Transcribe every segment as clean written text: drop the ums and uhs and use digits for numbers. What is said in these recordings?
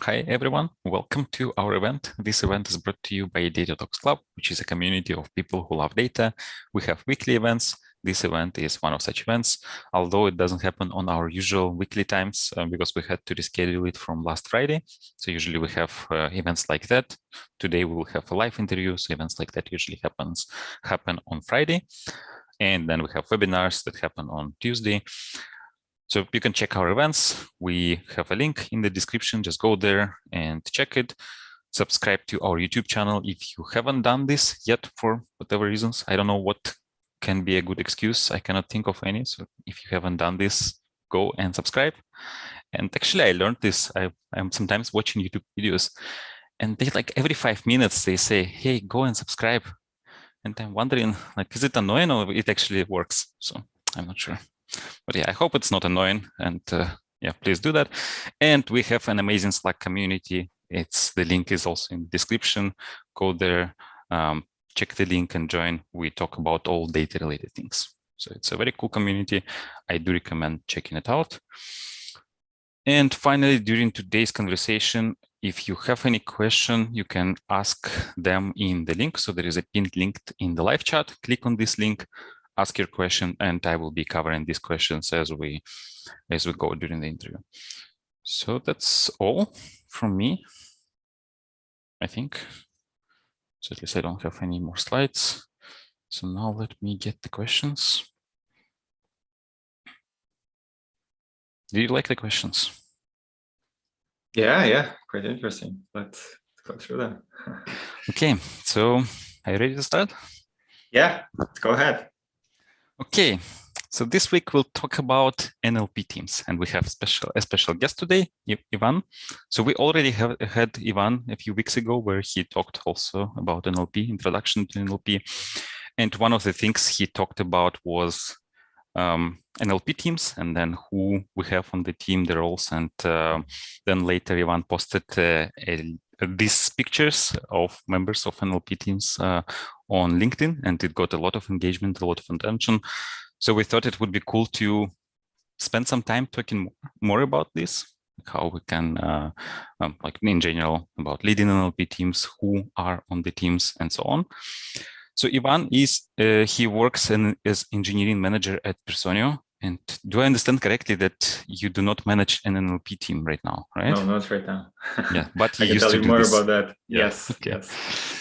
Hi, everyone. Welcome to our event. This event is brought to you by DataTalks.Club, which is a community of people who love data. We have weekly events. This event is one of such events, although it doesn't happen on our usual weekly times because we had to reschedule it from last Friday. So usually we have events like that. Today we will have a live interview. So events like that usually happen on Friday. And then we have webinars that happen on Tuesday. So you can check our events. We have a link in the description. Just go there and check it. Subscribe to our YouTube channel if you haven't done this yet for whatever reasons. I don't know what can be a good excuse. I cannot think of any. So if you haven't done this, go and subscribe. And actually, I learned this. I'm sometimes watching YouTube videos, and they like every 5 minutes they say, "Hey, go and subscribe." And I'm wondering, like, is it annoying or it actually works? So I'm not sure. But yeah, I hope it's not annoying. And yeah, please do that. And we have an amazing Slack community. The link is also in the description. Go there, check the link and join. We talk about all data related things. So it's a very cool community. I do recommend checking it out. And finally, during today's conversation, if you have any question, you can ask them in the link. So there is a pinned link in the live chat. Click on this link, ask your question, and I will be covering these questions as we go during the interview. So that's all from me, I think. So at least I don't have any more slides. So now let me get the questions. Do you like the questions? Yeah, quite interesting. Let's go through them. Okay, so are you ready to start? Yeah, let's go ahead. Okay, so this week we'll talk about NLP teams, and we have a special guest today, Ivan. So we already had Ivan a few weeks ago, where he talked also about NLP, introduction to NLP, and one of the things he talked about was NLP teams, and then who we have on the team, the roles, and then later Ivan posted these pictures of members of NLP teams on LinkedIn, and it got a lot of engagement, a lot of attention. So we thought it would be cool to spend some time talking more about this, how we can, like in general, about leading NLP teams, who are on the teams, and so on. So Ivan he works as engineering manager at Personio. And do I understand correctly that you do not manage an NLP team right now, right? No, not right now. Yeah, but you I can used tell to you do more this. about that. Yeah. Yes, Okay. yes.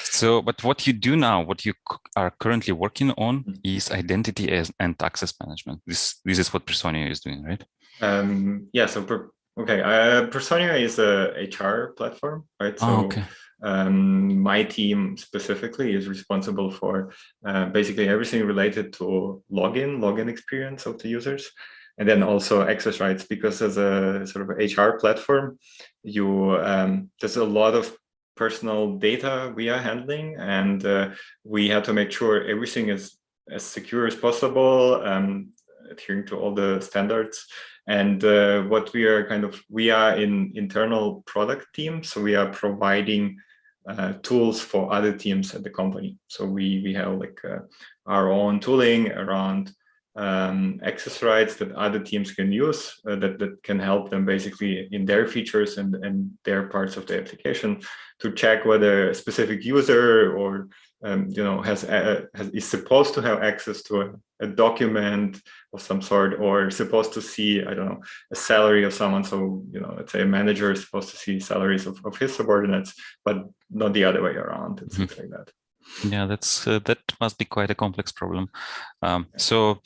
So, but what you do now, what you are currently working on is identity and access management. This is what Personio is doing, right? Yeah, so Personio is a HR platform, right? So okay. My team specifically is responsible for basically everything related to login experience of the users, and then also access rights, because as a sort of HR platform, there's a lot of personal data we are handling, and we have to make sure everything is as secure as possible, adhering to all the standards. And what we are in internal product team, so we are providing tools for other teams at the company. So we have like our own tooling around access rights that other teams can use, that can help them basically in their features and their parts of the application to check whether a specific user or is supposed to have access to a document of some sort, or supposed to see, I don't know, a salary of someone. So, let's say a manager is supposed to see salaries of his subordinates, but not the other way around, and things like that. Yeah, that must be quite a complex problem. So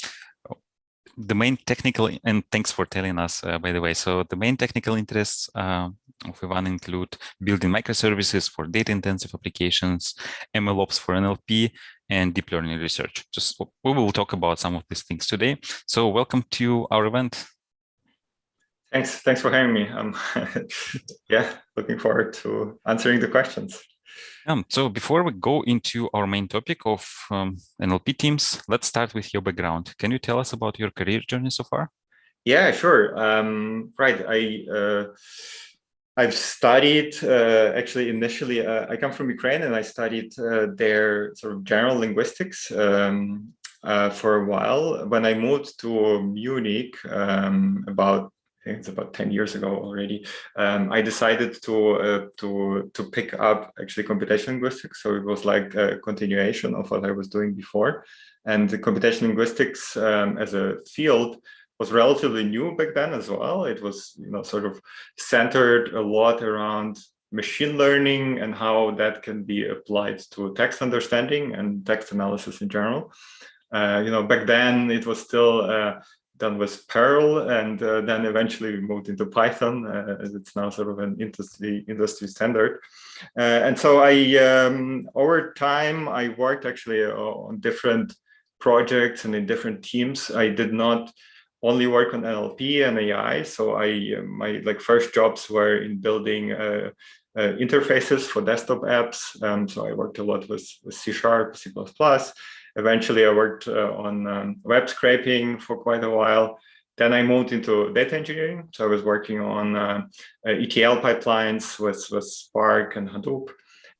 the main technical, and thanks for telling us, by the way. So the main technical interests of Ivan include building microservices for data-intensive applications, MLOps for NLP, and deep learning research. We will talk about some of these things today. So welcome to our event. Thanks for having me. Yeah, looking forward to answering the questions. So before we go into our main topic of NLP teams, let's start with your background. Can you tell us about your career journey so far? Yeah, sure. Right. I've studied, actually, initially, I come from Ukraine, and I studied there sort of general linguistics for a while. When I moved to Munich about think it's about 10 years ago already, I decided to pick up actually computational linguistics. So it was like a continuation of what I was doing before. And the computational linguistics as a field was relatively new back then as well. It was, sort of centered a lot around machine learning and how that can be applied to text understanding and text analysis in general. Back then it was still done with Perl, and then eventually we moved into Python, as it's now sort of an industry standard. And so over time, I worked actually on different projects and in different teams. I did not only work on NLP and AI. So my first jobs were in building interfaces for desktop apps. So I worked a lot with C#, C++. Eventually, I worked on web scraping for quite a while. Then I moved into data engineering. So I was working on ETL pipelines with Spark and Hadoop.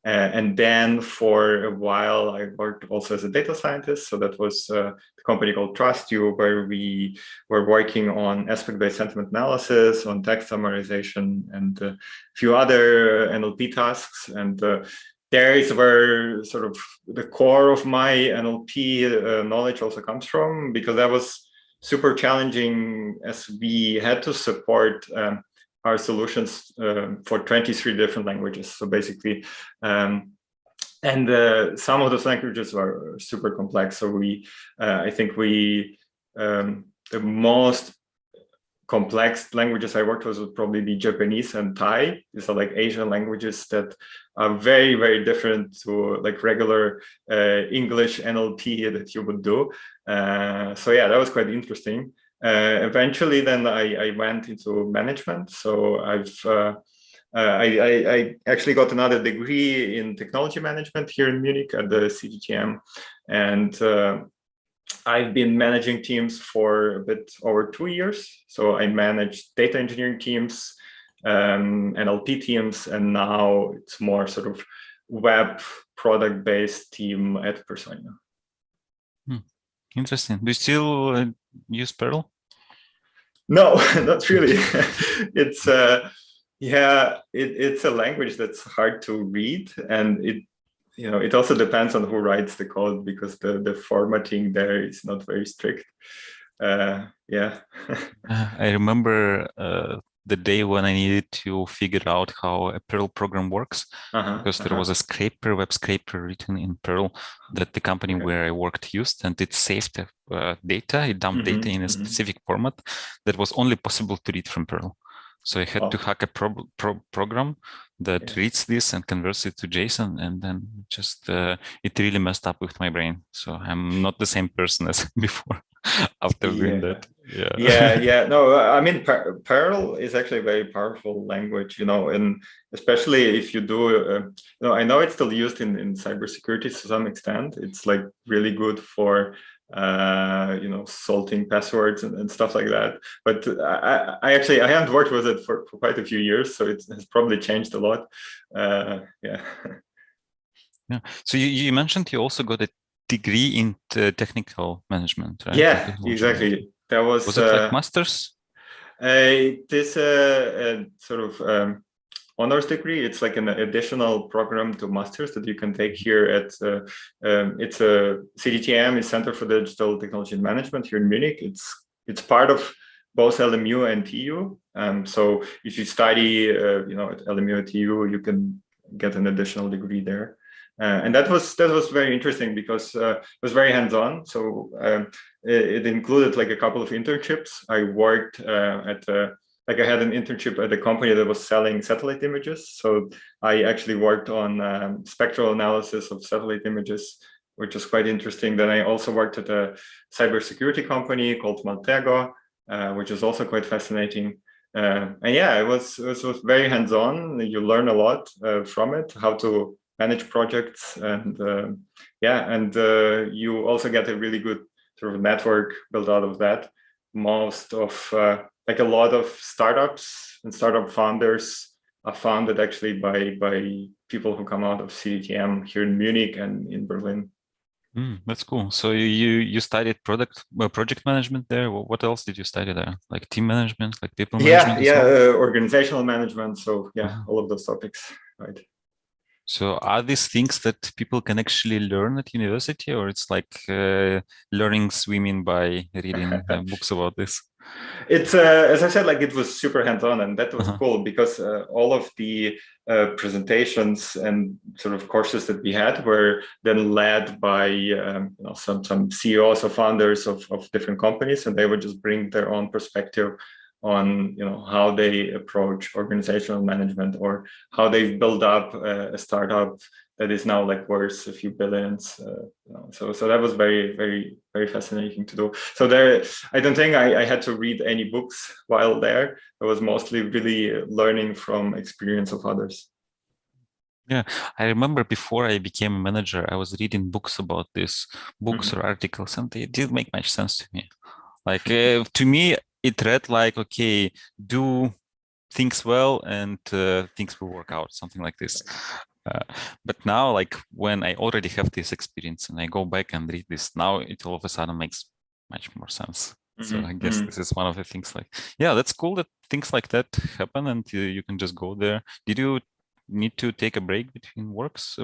And then for a while, I worked also as a data scientist. So that was a company called Trust You, where we were working on aspect-based sentiment analysis, on text summarization, and a few other NLP tasks. And there is where sort of the core of my NLP knowledge also comes from, because that was super challenging, as we had to support our solutions for 23 different languages. So basically, and some of those languages were super complex. So I think the most complex languages I worked with would probably be Japanese and Thai. These are like Asian languages that are very, very different to like regular English NLP that you would do. So yeah, that was quite interesting. Eventually, then I went into management. So I actually got another degree in technology management here in Munich at the CGTM, and I've been managing teams for a bit over 2 years. So I managed data engineering teams, NLP teams, and now it's more sort of web product-based team at Personio. Interesting. Do you still use Perl? No, not really. It's it's a language that's hard to read, and it also depends on who writes the code, because the formatting there is not very strict. Yeah. I remember the day when I needed to figure out how a Perl program works, because there was a web scraper written in Perl that the company where I worked used, and it saved data, it dumped data in a specific format that was only possible to read from Perl. So I had to hack a program that reads this and converts it to JSON, and then just it really messed up with my brain. So I'm not the same person as before after doing that. No, I mean, Perl is actually a very powerful language, and especially if you do, I know it's still used in cybersecurity to some extent. It's like really good for salting passwords and stuff like that. But I haven't worked with it for quite a few years, so it has probably changed a lot. Yeah. So you mentioned you also got a degree in technical management, right? Yeah, exactly. That was it like master's? It is a sort of honors degree. It's like an additional program to masters that you can take here at it's a CDTM, is Center for Digital Technology and Management here in Munich. It's part of both LMU and TU. So if you study at LMU or TU, you can get an additional degree there. And that was very interesting, because it was very hands-on. So it included like a couple of internships. I worked I had an internship at a company that was selling satellite images. So I actually worked on spectral analysis of satellite images, which was quite interesting. Then I also worked at a cybersecurity company called Maltego, which is also quite fascinating. And yeah, it was very hands-on. You learn a lot from it, how to manage projects, and you also get a really good sort of network built out of that. Most of a lot of startups and startup founders are founded actually by people who come out of CDTM here in Munich and in Berlin. That's cool. So you studied project management there. What else did you study there? Like team management, like people management as well? Organizational management. So yeah, Uh-huh. all of those topics, right? So are these things that people can actually learn at university, or it's like learning swimming by reading books about this? It's as I said, like it was super hands-on, and that was Uh-huh. cool because all of the presentations and sort of courses that we had were then led by some CEOs or founders of different companies, and they would just bring their own perspective on how they approach organizational management or how they build up a startup that is now like worth a few billions. So that was very, very, very fascinating to do. So there, I don't think I had to read any books while there. I was mostly really learning from experience of others. Yeah, I remember before I became a manager, I was reading books about this, books Mhm. or articles, and it didn't make much sense to me. Like to me, it read like, okay, do things well and things will work out, something like this. Uh, but now, like when I already have this experience and I go back and read this, now it all of a sudden makes much more sense. So I guess Mhm. this is one of the things like, yeah, that's cool that things like that happen and you can just go there. Did you need to take a break between works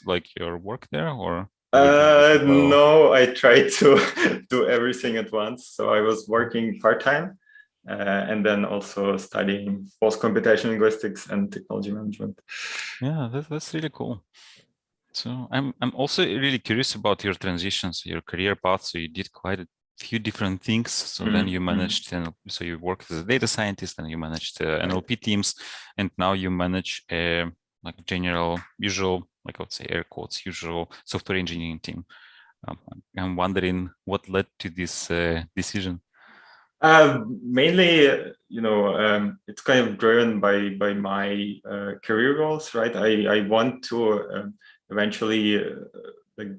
like your work there, or you were doing this in parallel? No, I tried to do everything at once. So I was working part-time and then also studying both computational linguistics and technology management. Yeah, that's really cool. So I'm also really curious about your transitions, your career path. So you did quite a few different things. So then you Mhm. managed, so you worked as a data scientist, and you managed Right. NLP teams, and now you manage like general, usual, like I would say air quotes, usual software engineering team. I'm wondering what led to this decision. Mainly, it's kind of driven by my career goals, right? I want to eventually like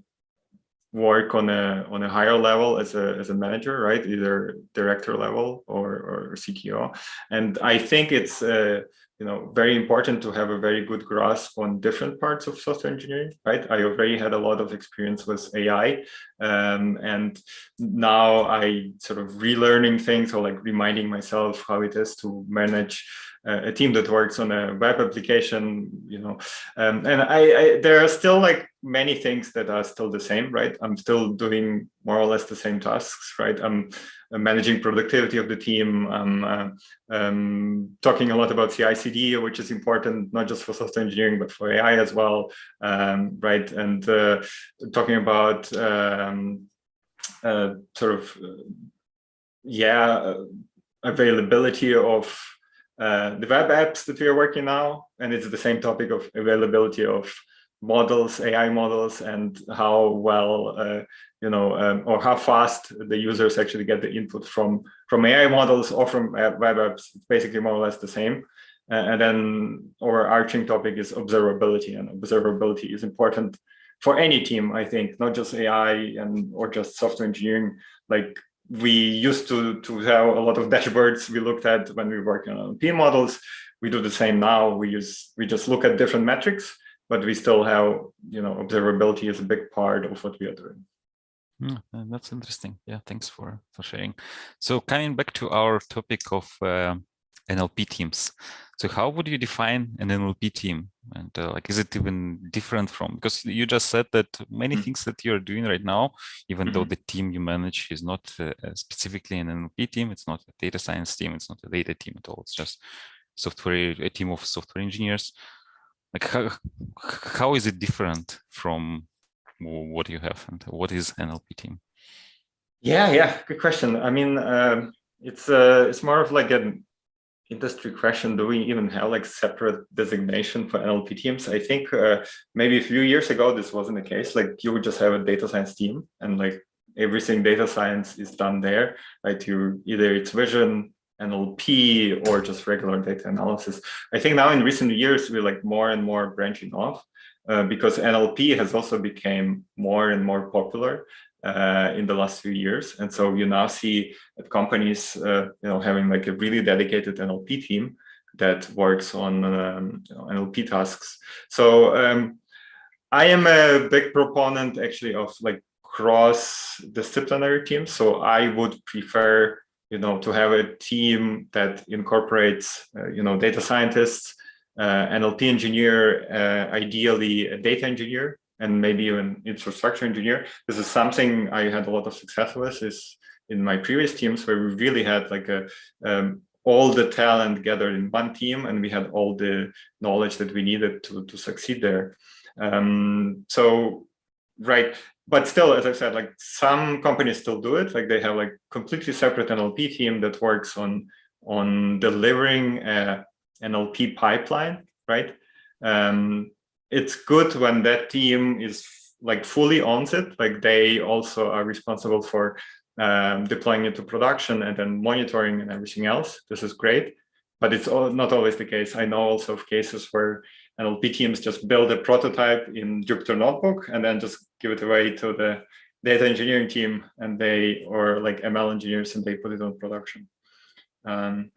work on a higher level as a manager, right? Either director level or CTO. And I think it's very important to have a very good grasp on different parts of software engineering, right? I already had a lot of experience with AI, and now I sort of relearning things or like reminding myself how it is to manage a team that works on a web application, and I there are still like many things that are still the same, right? I'm still doing more or less the same tasks, right? I'm managing productivity of the team. I'm talking a lot about CI/CD, which is important not just for software engineering but for AI as well, right? And talking about sort of availability of the web apps that we are working now, and it's the same topic of availability of models, AI models, and how well or how fast the users actually get the input from AI models or from web apps. It's basically more or less the same. And then our arching topic is observability, and observability is important for any team, I think, not just AI and or just software engineering. Like we used to have a lot of dashboards we looked at when we work on NLP models. We do the same now. We just look at different metrics, but we still have observability is a big part of what we are doing. That's interesting. Yeah, thanks for sharing. So coming back to our topic of NLP teams. So how would you define an NLP team? And like, is it even different from, because you just said that many things that you're doing right now, even though Mm-hmm. the team you manage is not specifically an NLP team, it's not a data science team, it's not a data team at all. It's just a team of software engineers. Like how is it different from what you have and what is NLP team? Yeah, good question. I mean, it's more of like an industry question. Do we even have like separate designation for NLP teams? I think maybe a few years ago this wasn't the case. Like you would just have a data science team, and like everything data science is done there. Right? You either it's vision, NLP, or just regular data analysis. I think now in recent years we're like more and more branching off. Because NLP has also become more and more popular in the last few years, and so you now see at companies, having like a really dedicated NLP team that works on NLP tasks. So I am a big proponent actually of like cross-disciplinary teams. So I would prefer, to have a team that incorporates, data scientists, NLP engineer, ideally a data engineer, and maybe even infrastructure engineer. This is something I had a lot of success with is in my previous teams, where we really had like all the talent gathered in one team, and we had all the knowledge that we needed to succeed there. Right. But still, as I said, like some companies still do it. Like they have like completely separate NLP team that works on delivering a NLP pipeline, right? It's good when that team is like fully owns it. Like they also are responsible for deploying it to production and then monitoring and everything else. This is great, but it's not always the case. I know also of cases where NLP teams just build a prototype in Jupyter Notebook and then just give it away to the data engineering team, and or like ML engineers, and they put it on production.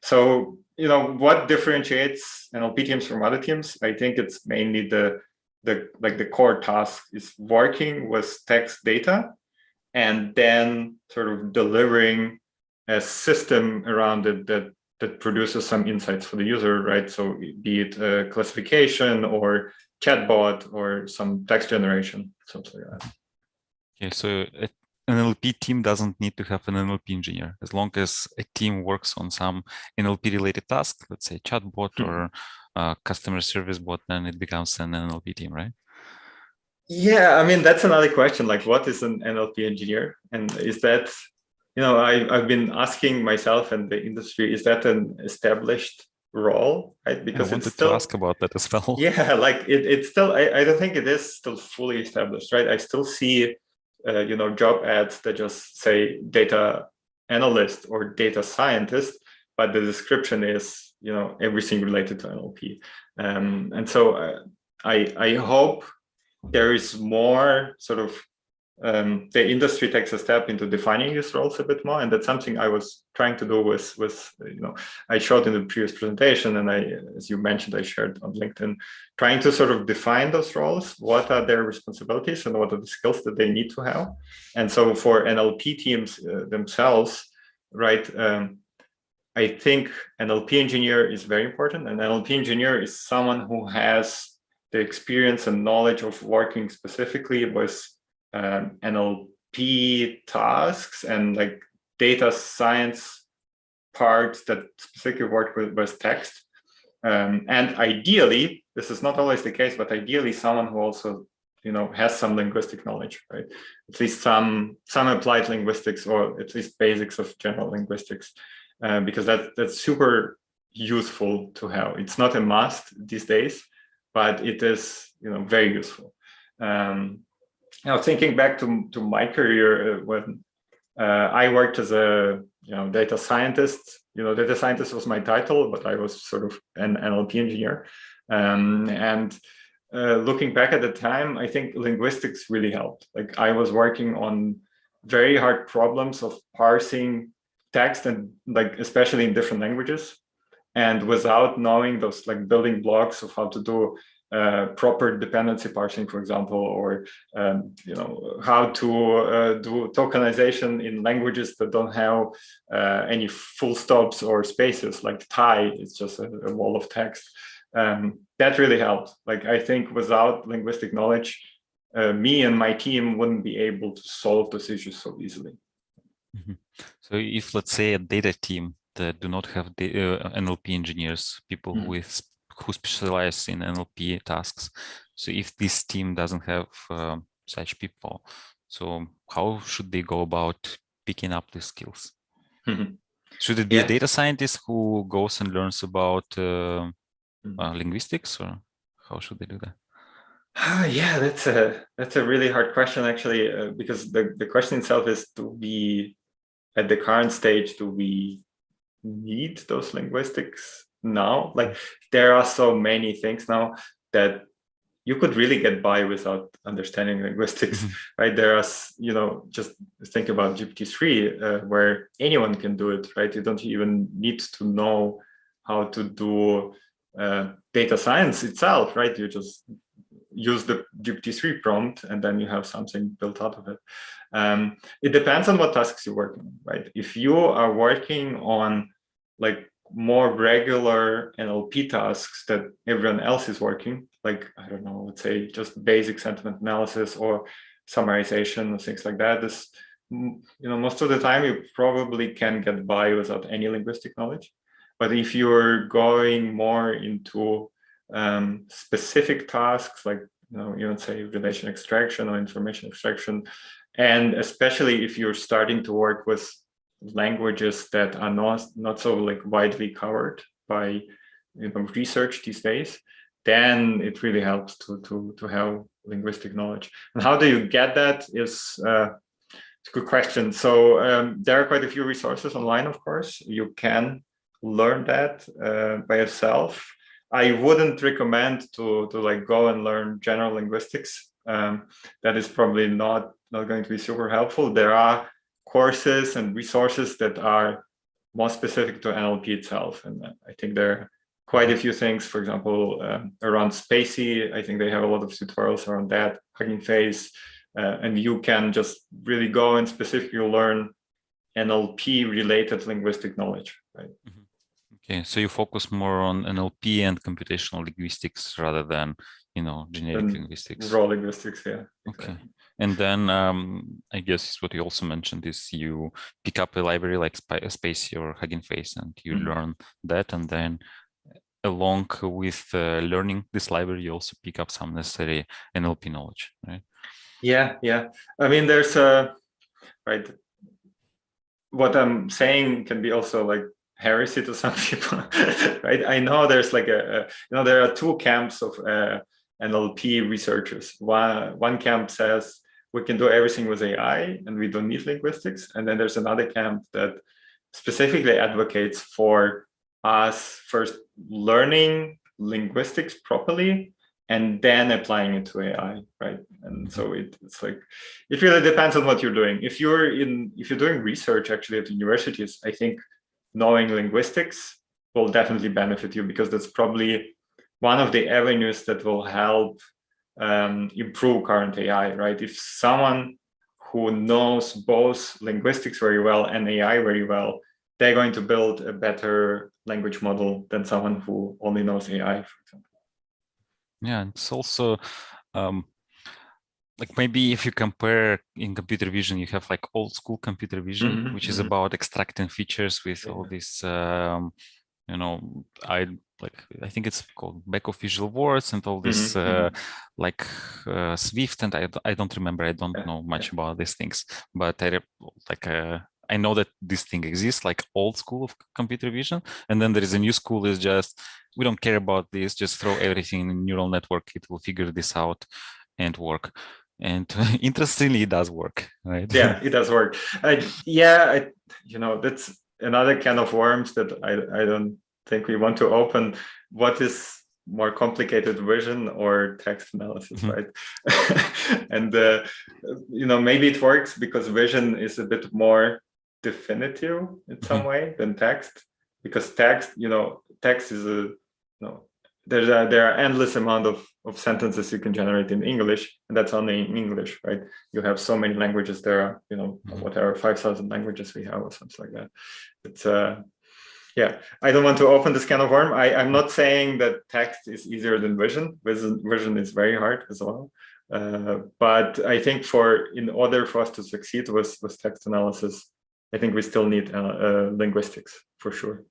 So, what differentiates NLP teams from other teams? I think it's mainly the core task is working with text data and then sort of delivering a system around it that produces some insights for the user, right? So be it a classification or chatbot or some text generation, something like that. Okay, so an NLP team doesn't need to have an NLP engineer. As long as a team works on some NLP related task, let's say chatbot or customer service bot, then it becomes an NLP team, right? Yeah, I mean, that's another question. Like, what is an NLP engineer? And is that, I've been asking myself and the industry, is that an established role, right? Because I wanted to ask about that as well. Yeah, like it's still, I don't think it is still fully established, right? I still see, job ads that just say data analyst or data scientist, but the description is, everything related to NLP. And so I hope there is more sort of the industry takes a step into defining these roles a bit more, and that's something I was trying to do with I showed in the previous presentation, and as you mentioned, I shared on LinkedIn, trying to sort of define those roles, what are their responsibilities and what are the skills that they need to have. And so for NLP teams themselves, right, I think NLP engineer is very important. An NLP engineer is someone who has the experience and knowledge of working specifically with NLP tasks and like data science parts that specifically work with text. And ideally, this is not always the case, but ideally someone who also, has some linguistic knowledge, right? At least some applied linguistics, or at least basics of general linguistics, because that's super useful to have. It's not a must these days, but it is, very useful. Thinking back to my career, when I worked as a data scientist, data scientist was my title, but I was sort of an NLP engineer. Looking back at the time, I think linguistics really helped. Like I was working on very hard problems of parsing text, and like especially in different languages. And without knowing those like building blocks of how to do proper dependency parsing, for example, or how to do tokenization in languages that don't have any full stops or spaces, like Thai, it's just a wall of text. That really helped. Like I think without linguistic knowledge, me and my team wouldn't be able to solve those issues so easily. Mm-hmm. So if, let's say, a data team that do not have the NLP engineers, people who specialize in NLP tasks, so if this team doesn't have such people, so how should they go about picking up these skills? Should it be a data scientist who goes and learns about linguistics, or how should they do that? Yeah, that's a really hard question, actually, because the question itself is, do we, at the current stage, do we need those linguistics now? Like there are so many things now that you could really get by without understanding linguistics, right? There are, just think about GPT-3, where anyone can do it, right? You don't even need to know how to do data science itself, right? You just use the GPT-3 prompt, and then you have something built out of it. It depends on what tasks you're working on, right? If you are working on like more regular NLP tasks that everyone else is working, like, I don't know, let's say just basic sentiment analysis or summarization or things like that, this, most of the time you probably can get by without any linguistic knowledge. But if you're going more into specific tasks, like, you would say relation extraction or information extraction, and especially if you're starting to work with languages that are not so like widely covered by research these days, then it really helps to have linguistic knowledge. And how do you get that is it's a good question. So there are quite a few resources online, of course. You can learn that by yourself. I wouldn't recommend to like go and learn general linguistics. That is probably not going to be super helpful. There are courses and resources that are more specific to NLP itself, and I think there are quite a few things. For example, around Spacey, I think they have a lot of tutorials around that, Hugging Face, and you can just really go and specifically learn NLP related linguistic knowledge, right? Okay, so you focus more on NLP and computational linguistics rather than, generic linguistics. Raw linguistics, yeah. Exactly. Okay. And then I guess what you also mentioned is you pick up a library like Spacey or Hugging Face, and you learn that, and then along with learning this library, you also pick up some necessary NLP knowledge, right? Yeah. I mean, there's right. What I'm saying can be also like heresy to some people, right? I know there's like there are two camps of NLP researchers. One camp says we can do everything with AI and we don't need linguistics, and then there's another camp that specifically advocates for us first learning linguistics properly and then applying it to AI, right? And so it's like, it really depends on what you're doing. If you're doing research actually at universities, I think knowing linguistics will definitely benefit you, because that's probably one of the avenues that will help improve current AI, right? If someone who knows both linguistics very well and AI very well, they're going to build a better language model than someone who only knows AI, for example. Yeah, it's also like maybe if you compare in computer vision, you have like old school computer vision, which is about extracting features with all this, I think it's called back of visual words and all this like Swift, and I don't remember. I don't know much about these things, but I know that this thing exists, like old school of computer vision, and then there is a new school is just we don't care about this, just throw everything in a neural network, it will figure this out and work. And interestingly, it does work, right? Yeah, it does work. That's another can of worms that I don't think we want to open. What is more complicated, vision or text analysis, right? And maybe it works because vision is a bit more definitive in some way than text, because text is there are endless amount of sentences you can generate in English, and that's only in English, right? You have so many languages. There are whatever 5,000 languages we have or something like that. It's I don't want to open this can of worm. I'm not saying that text is easier than vision. Vision is very hard as well. But I think in order for us to succeed with text analysis, I think we still need linguistics for sure.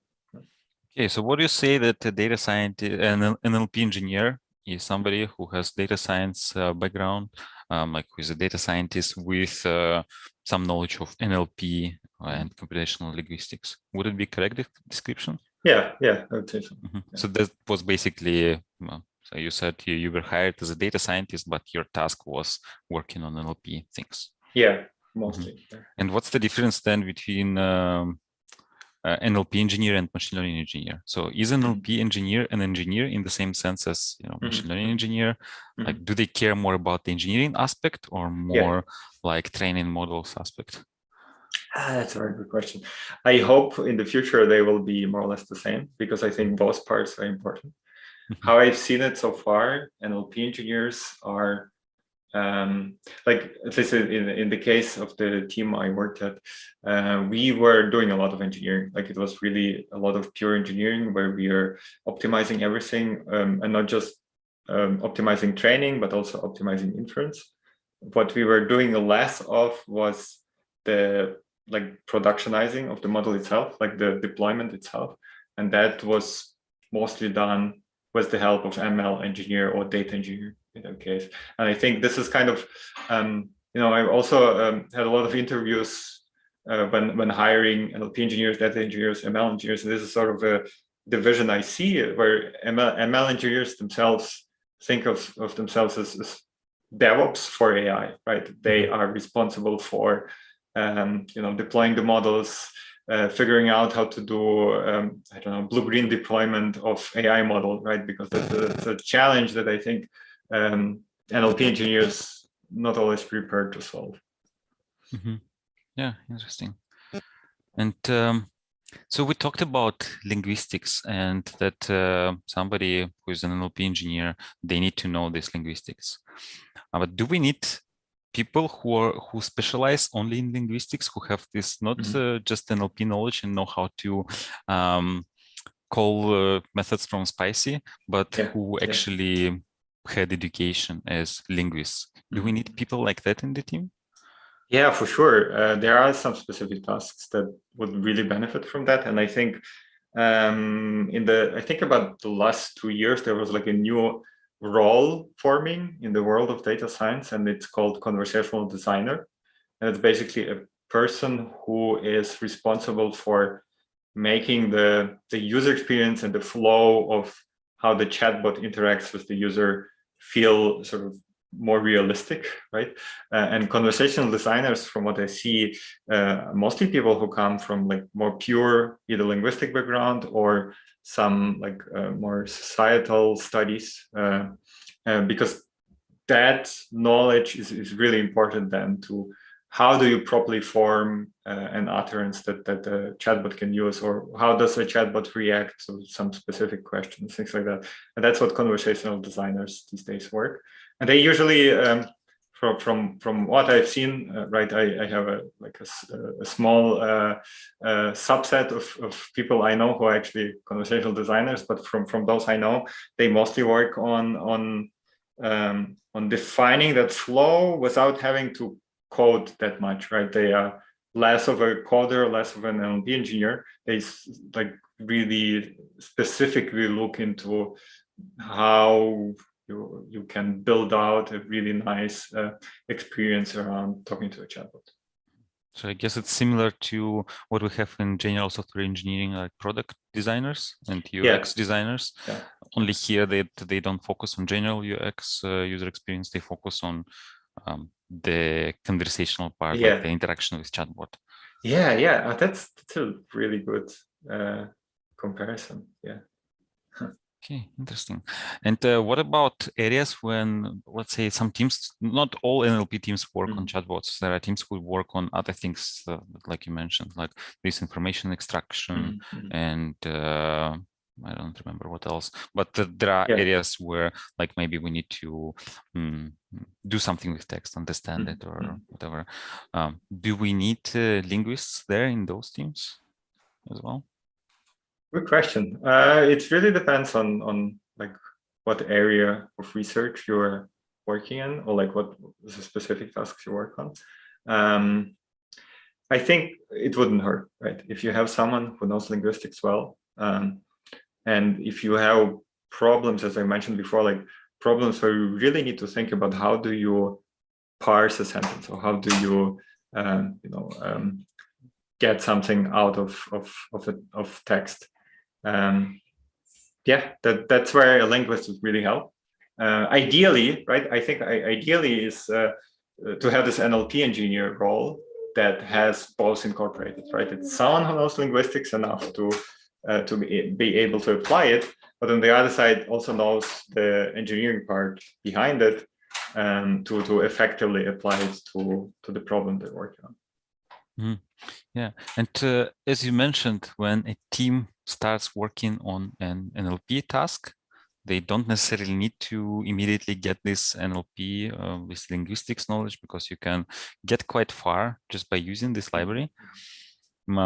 Okay, so what do you say that a data scientist, an NLP engineer, is somebody who has data science background, like who is a data scientist with some knowledge of NLP and computational linguistics? Would it be correct description? Yeah, I would say so. Yeah. So that was basically, so you said you were hired as a data scientist, but your task was working on NLP things. Yeah, mostly. And what's the difference then between NLP engineer and machine learning engineer? So is an NLP engineer an engineer in the same sense as machine learning engineer? Like, do they care more about the engineering aspect or more like training models aspect? That's a very good question. I hope in the future they will be more or less the same, because I think both parts are important. how I've seen it so far, NLP engineers are like, at least in the case of the team I worked at, we were doing a lot of engineering. Like, it was really a lot of pure engineering where we are optimizing everything, and not just optimizing training, but also optimizing inference. What we were doing less of was the productionizing of the model itself, like the deployment itself, and that was mostly done with the help of ML engineer or data engineer in that case. And I think this is kind of, I've also had a lot of interviews when hiring NLP engineers, data engineers, ML engineers. And this is sort of a division I see where ML engineers themselves think of themselves as DevOps for AI, right? They are responsible for, deploying the models, figuring out how to do, I don't know, blue-green deployment of AI model, right? Because that's a challenge that I think NLP engineers not always prepared to solve. Yeah, interesting. And so we talked about linguistics and that somebody who is an NLP engineer, they need to know this linguistics. But do we need people who specialize only in linguistics, who have this not just NLP knowledge and know how to call methods from spicy, but who actually had education as linguists? Do we need people like that in the team? Yeah, for sure. There are some specific tasks that would really benefit from that, and I think I think about the last 2 years there was like a new role forming in the world of data science, and it's called conversational designer. And it's basically a person who is responsible for making the user experience and the flow of how the chatbot interacts with the user feel sort of more realistic, right? And conversational designers, from what I see, mostly people who come from like more pure either linguistic background or some like more societal studies, because that knowledge is really important then to how do you properly form an utterance that the chatbot can use, or how does a chatbot react to some specific questions, things like that. And that's what conversational designers these days work. And they usually, from what I've seen, right, I have a small subset of people I know who are actually conversational designers, but from those I know, they mostly work on defining that flow without having to code that much, right? They are less of a coder, less of an NLP engineer. They like really specifically look into how you can build out a really nice experience around talking to a chatbot. So I guess it's similar to what we have in general software engineering, like product designers and UX designers. Yeah. Only here they don't focus on general UX user experience. They focus on the conversational part, like the interaction with chatbot. Yeah. That's a really good comparison. Yeah. Okay, interesting. And what about areas when, let's say, some teams, not all NLP teams work on chatbots. There are teams who work on other things, like you mentioned, like this information extraction and I don't remember what else. But there are areas where, like, maybe we need to do something with text, understand it, or whatever. Do we need linguists there in those teams as well? Good question. It really depends on like what area of research you're working in, or like what the specific tasks you work on. I think it wouldn't hurt, right? If you have someone who knows linguistics well, and if you have problems, as I mentioned before, like problems where you really need to think about how do you parse a sentence, or how do you, get something out of text. That's where a linguist would really help. Ideally, right? I think ideally is to have this NLP engineer role that has both incorporated, right? It's someone who knows linguistics enough to be able to apply it, but on the other side also knows the engineering part behind it, to effectively apply it to the problem they're working on. Yeah, and as you mentioned, when a team starts working on an NLP task, they don't necessarily need to immediately get this NLP with linguistics knowledge, because you can get quite far just by using this library.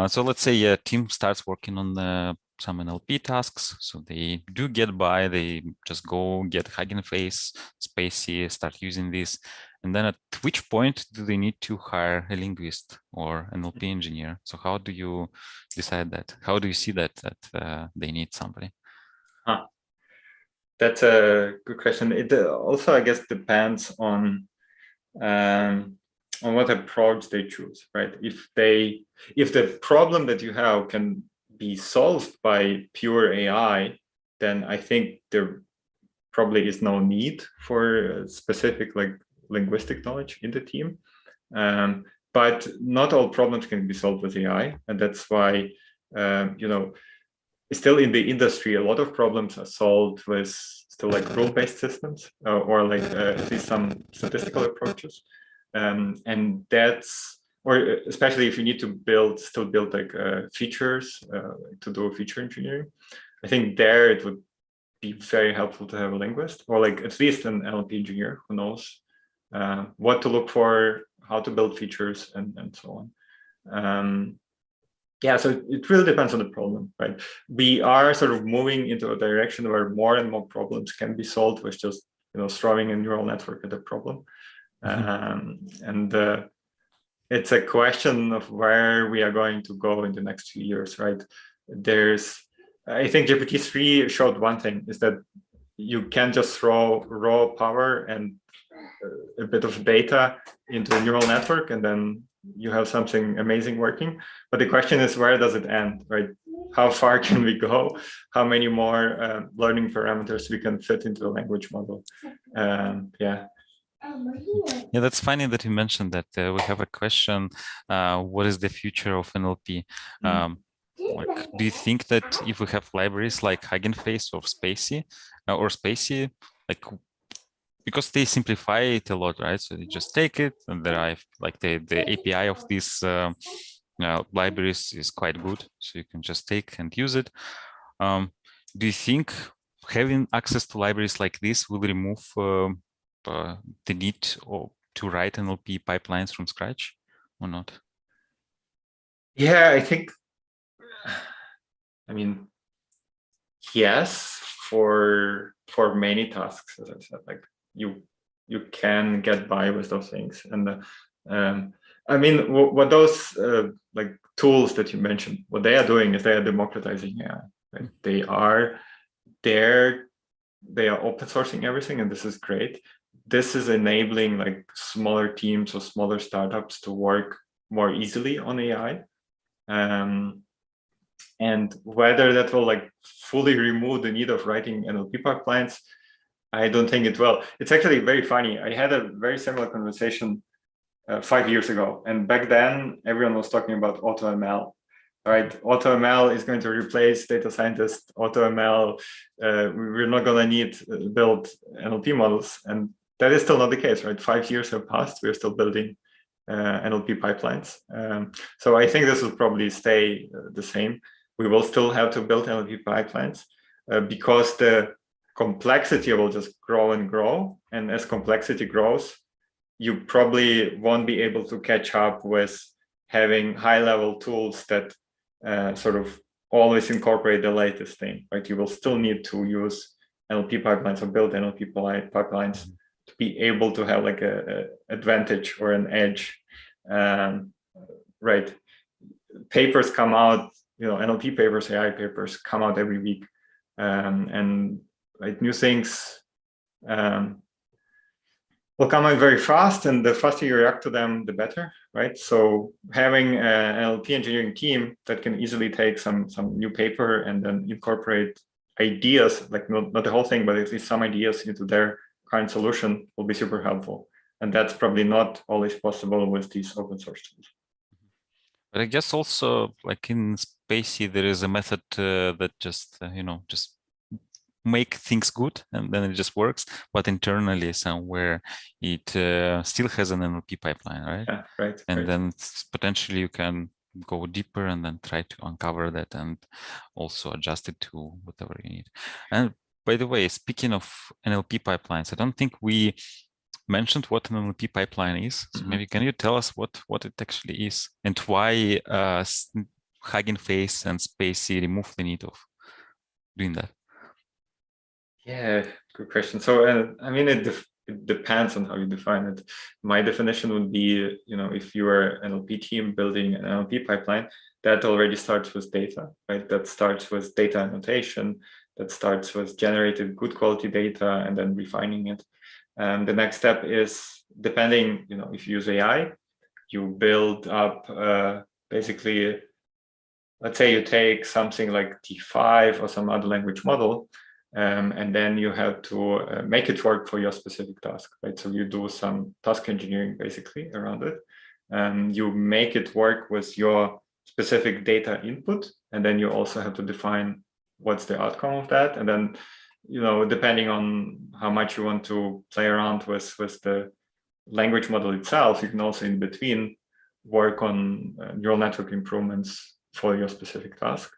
So let's say a team starts working on some NLP tasks. So they do get by, they just go get Hugging Face, Spacey, start using this. And then at which point do they need to hire a linguist or NLP engineer? So how do you decide that? How do you see that they need somebody? That's a good question. It also, I guess, depends on what approach they choose, right? If the problem that you have can be solved by pure AI, then I think there probably is no need for specific like linguistic knowledge in the team. But not all problems can be solved with AI, and that's why still in the industry, a lot of problems are solved with still like rule-based systems or like at least some statistical approaches. And that's, or especially if you need to still build like features to do feature engineering. I think there it would be very helpful to have a linguist or like at least an NLP engineer who knows what to look for, how to build features and so on. Yeah, so it really depends on the problem, right? We are sort of moving into a direction where more and more problems can be solved with just throwing a neural network at the problem. And it's a question of where we are going to go in the next few years, right? I think GPT-3 showed one thing, is that you can just throw raw power and a bit of data into a neural network, and then you have something amazing working. But the question is, where does it end, right? How far can we go? How many more learning parameters we can fit into a language model? Yeah. Yeah, that's funny that you mentioned that. We have a question, what is the future of NLP? Like, do you think that if we have libraries like Hugging Face or Spacey, like, because they simplify it a lot, right? So they just take it and derive, like the API of these libraries is quite good. So you can just take and use it. Do you think having access to libraries like this will remove the need to write NLP pipelines from scratch or not? Yeah, I mean, yes, for many tasks, as I said, like you can get by with those things. And I mean, what those like tools that you mentioned, what they are doing is they are democratizing AI. Right? They are open sourcing everything, and this is great. This is enabling like smaller teams or smaller startups to work more easily on AI. And whether that will like fully remove the need of writing NLP pipelines, I don't think it will. It's actually very funny. I had a very similar conversation 5 years ago, and back then everyone was talking about AutoML. Right, AutoML is going to replace data scientists. AutoML, we're not going to need build NLP models, and that is still not the case. Right, 5 years have passed. We're still building NLP pipelines. So I think this will probably stay the same. We will still have to build NLP pipelines because the complexity will just grow and grow. And as complexity grows, you probably won't be able to catch up with having high-level tools that sort of always incorporate the latest thing, right? You will still need to use NLP pipelines or build NLP pipelines to be able to have like a advantage or an edge, right? Papers come out, NLP papers, AI papers come out every week, and like new things will come out very fast, and the faster you react to them, the better, right? So having an NLP engineering team that can easily take some new paper and then incorporate ideas, like not the whole thing, but at least some ideas into their current solution will be super helpful. And that's probably not always possible with these open source tools. But I guess also, like in Spacey, there is a method that just just make things good, and then it just works. But internally, somewhere, it still has an NLP pipeline, right? Yeah, right. And right. then potentially you can go deeper and then try to uncover that and also adjust it to whatever you need. And By the way, speaking of NLP pipelines, I don't think we mentioned what an NLP pipeline is. So maybe can you tell us what it actually is and why Hugging Face and Spacey remove the need of doing that? Yeah, good question. So, I mean, it depends on how you define it. My definition would be, if you are an NLP team building an NLP pipeline, that already starts with data, right? That starts with data annotation, that starts with generated good quality data and then refining it. And the next step is, depending, if you use AI, you build up basically, let's say you take something like T5 or some other language model, and then you have to make it work for your specific task, right? So you do some task engineering basically around it. You make it work with your specific data input, and then you also have to define what's the outcome of that. And then, depending on how much you want to play around with the language model itself, you can also in between work on neural network improvements for your specific task.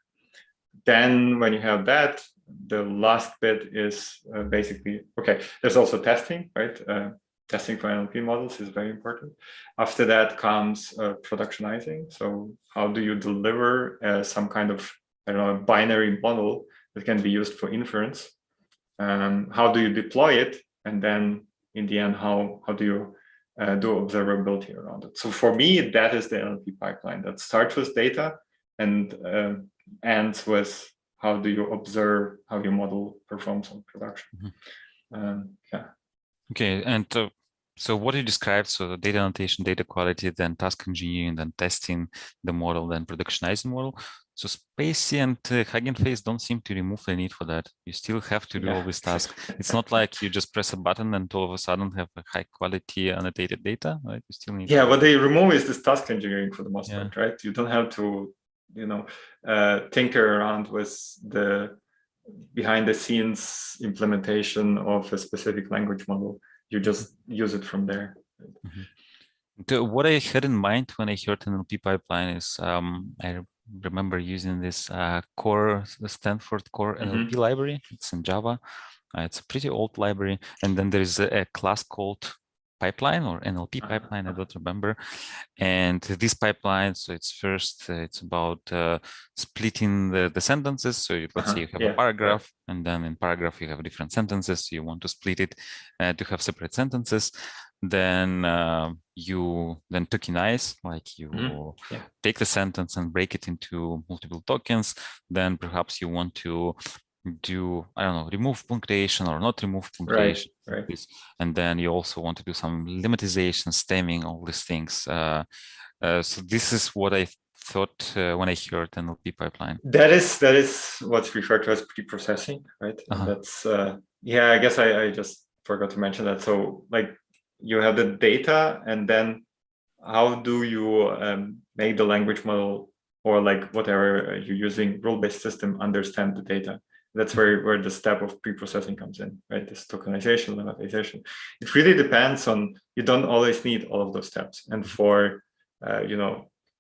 Then when you have that, the last bit is basically, okay, there's also testing, right? Testing for NLP models is very important. After that comes productionizing. So how do you deliver some kind of, I don't know, a binary model that can be used for inference? How do you deploy it? And then in the end, how do you do observability around it? So for me, that is the NLP pipeline that starts with data and ends with how do you observe how your model performs on production. Yeah. Okay, and so what you described, so the data annotation, data quality, then task engineering, then testing the model, then productionizing the model. So Spacey and Hugging Face don't seem to remove the need for that. You still have to do all these tasks. It's not like you just press a button and all of a sudden have a high quality annotated data, right? You still need. Yeah, what they remove is this task engineering for the most part, right? You don't have to, tinker around with the behind the scenes implementation of a specific language model. You just use it from there. What I had in mind when I heard NLP pipeline is I remember using this the Stanford Core NLP library. It's in Java. It's a pretty old library. And then there's a class called pipeline or NLP pipeline, I don't remember. And this pipeline, so it's about splitting the sentences. So let's say you have a paragraph, and then in paragraph you have different sentences. You want to split it to have separate sentences. Then you then tokenize, like you take the sentence and break it into multiple tokens. Then perhaps you want to do, I don't know, remove punctuation or not remove punctuation. Right. And then you also want to do some lemmatization, stemming, all these things. So this is what I thought when I heard NLP pipeline. That is what's referred to as pre-processing, right? And that's, I guess I just forgot to mention that. So like you have the data, and then how do you make the language model or like whatever you're using rule-based system understand the data? That's where the step of pre-processing comes in, right? This tokenization, lemmatization. It really depends on, you don't always need all of those steps. And for,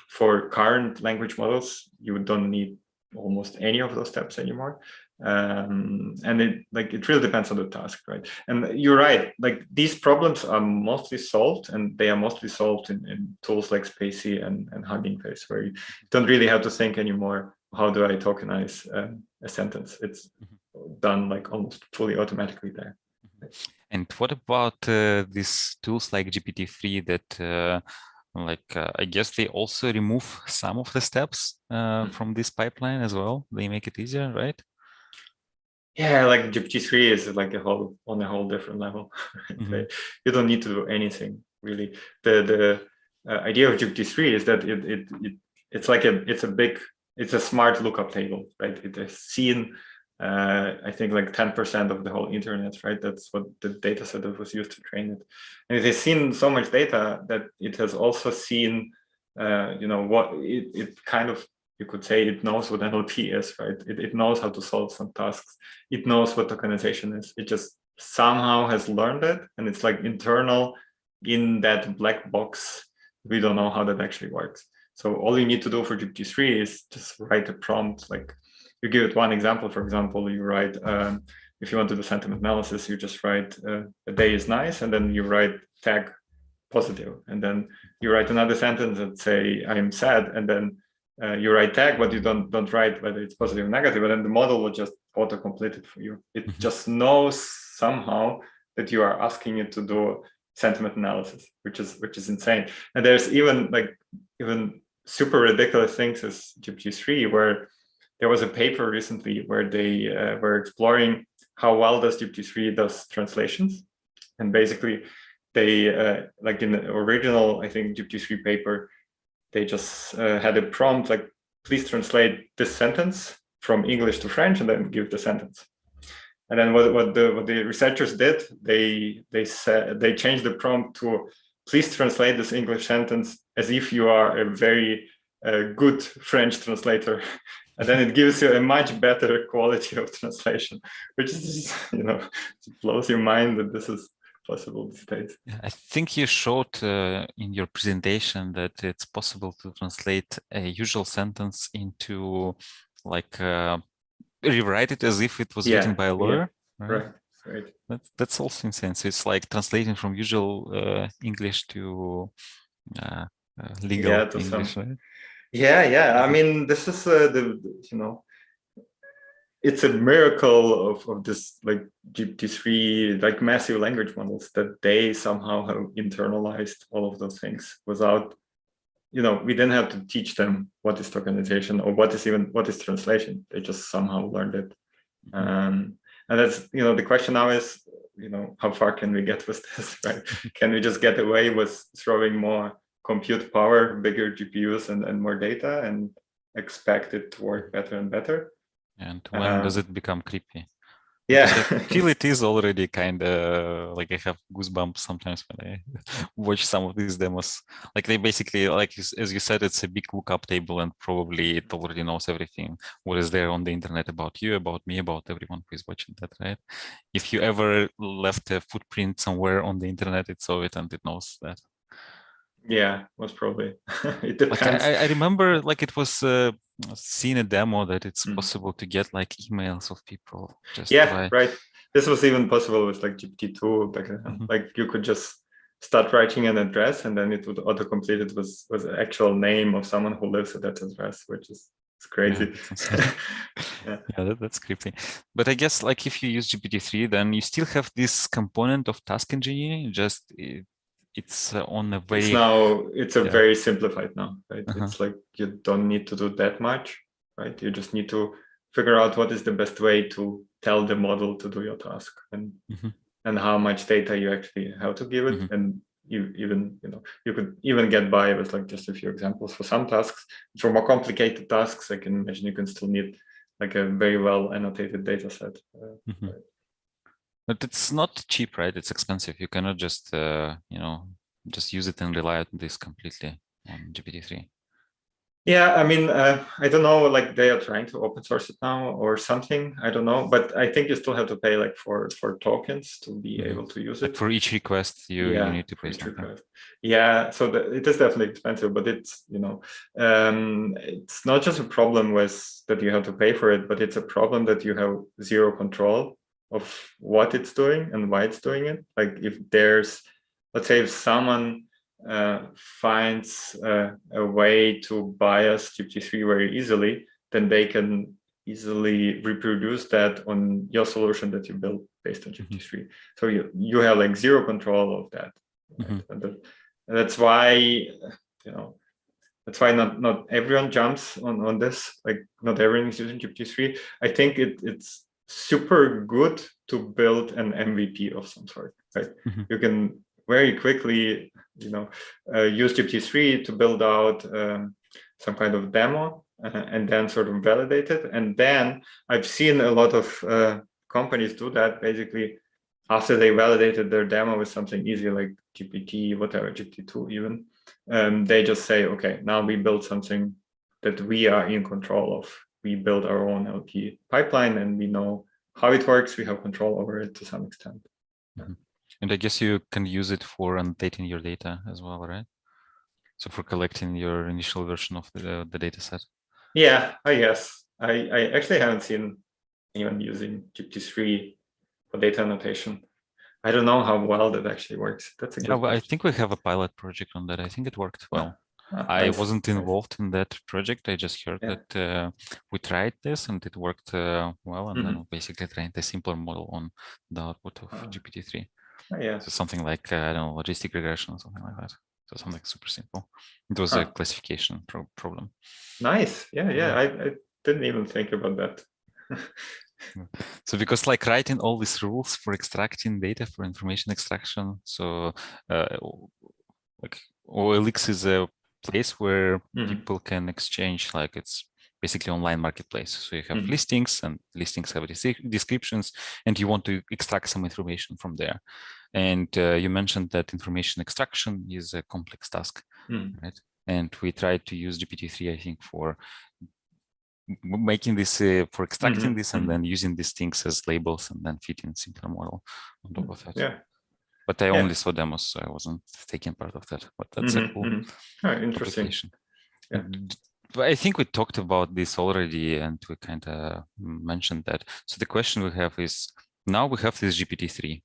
for current language models, you don't need almost any of those steps anymore. And it really depends on the task, right? And you're right, like these problems are mostly solved, and they are mostly solved in tools like Spacey and Hugging Face, where you don't really have to think anymore, how do I tokenize a sentence? It's done like almost fully automatically there. And what about these tools like GPT-3 that I guess they also remove some of the steps from this pipeline as well. They make it easier, right? Yeah, like GPT-3 is like on a whole different level. You don't need to do anything really. The idea of GPT-3 is that it's a smart lookup table, right? It has seen I think like 10% of the whole internet, right? That's what the data set that was used to train it. And it has seen so much data that it has also seen, what it kind of, you could say it knows what NLP is, right? It knows how to solve some tasks. It knows what tokenization is. It just somehow has learned it, and it's like internal in that black box. We don't know how that actually works. So all you need to do for GPT-3 is just write a prompt. Like you give it one example, for example, you write, if you want to do sentiment analysis, you just write a day is nice, and then you write tag positive, and then you write another sentence and say I am sad, and then you write tag, but you don't write whether it's positive or negative, and then the model will just auto-complete it for you. It just knows somehow that you are asking it to do sentiment analysis, which is insane. And there's even super ridiculous things as GPT-3, where there was a paper recently where they were exploring how well does GPT-3 does translations, and basically they like in the original, I think, GPT-3 paper, they just had a prompt like, please translate this sentence from English to French and then give the sentence. And then what the researchers did, they changed the prompt to, please translate this English sentence as if you are a very good French translator. And then it gives you a much better quality of translation, which is, it blows your mind that this is possible these days. I think you showed in your presentation that it's possible to translate a usual sentence into like rewrite it as if it was written by a lawyer. Right. That's also insane. So it's like translating from usual English to legal English, right? Yeah. I mean, this is it's a miracle of this like GPT-3, like massive language models, that they somehow have internalized all of those things without, we didn't have to teach them what is tokenization or what is translation. They just somehow learned it. And that's, the question now is, how far can we get with this, right? Can we just get away with throwing more compute power, bigger GPUs and more data, and expect it to work better and better? And when does it become creepy? Yeah. I feel it is already kind of like I have goosebumps sometimes when I watch some of these demos. Like they basically, like as you said, it's a big lookup table, and probably it already knows everything what is there on the internet about you, about me, about everyone who is watching that, right? If you ever left a footprint somewhere on the internet, it saw it and it knows that. Yeah, most probably. It depends. Like I remember, like it was seen a demo that it's possible to get like emails of people just right. This was even possible with like GPT-2 back then. Like you could just start writing an address, and then it would autocomplete it with the actual name of someone who lives at that address, which is crazy. That's creepy. But I guess like if you use GPT-3, then you still have this component of task engineering. Just it's on a very it's very simplified now, right? It's like you don't need to do that much, right? You just need to figure out what is the best way to tell the model to do your task, and how much data you actually have to give it. And you could even get by with like just a few examples for some tasks. For more complicated tasks, I can imagine you can still need like a very well annotated data set. Right? But it's not cheap, right? It's expensive. You cannot just, just use it and rely on this completely on GPT-3. Yeah, I mean, I don't know, like they are trying to open source it now or something. I don't know, but I think you still have to pay like for tokens to be able to use it. Like for each request, you need to pay something. Yeah, so it is definitely expensive, but it's, it's not just a problem with that you have to pay for it, but it's a problem that you have zero control of what it's doing and why it's doing it. Like if there's, let's say if someone finds a way to bias GPT-3 very easily, then they can easily reproduce that on your solution that you built based on GPT-3. So you have like zero control of that. Right? And that's why, that's why not everyone jumps on this. Like not everyone is using GPT-3. I think it's super good to build an MVP of some sort, right? You can very quickly, use GPT-3 to build out some kind of demo and then sort of validate it. And then I've seen a lot of companies do that basically after they validated their demo with something easy like GPT, whatever, GPT-2 even. They just say, okay, now we build something that we are in control of. We build our own NLP pipeline and we know how it works. We have control over it to some extent. And I guess you can use it for annotating your data as well, right? So for collecting your initial version of the data set. Yeah, I guess. I actually haven't seen anyone using GPT-3 data annotation. I don't know how well that actually works. That's a good well, I question. think we have a pilot project on that. I think it worked well. I Nice. wasn't involved in that project. I just heard Yeah. that we tried this and it worked well. And then we basically trained a simpler model on the output of GPT-3. Yeah. So something like, I don't know, logistic regression or something like that. So something super simple. It was a classification problem. Nice. Yeah. I didn't even think about that. So because like writing all these rules for extracting data for information extraction, so like OLX is a place where people can exchange, like it's basically online marketplace. So you have listings, and listings have descriptions, and you want to extract some information from there. And you mentioned that information extraction is a complex task, right? And we tried to use GPT-3, I think, for making this, for extracting this, and then using these things as labels, and then fitting simpler model on top of that. Yeah. But I only saw demos, so I wasn't taking part of that. But that's a cool interesting application. Yeah. But I think we talked about this already, and we kind of mentioned that. So the question we have is, now we have this GPT-3.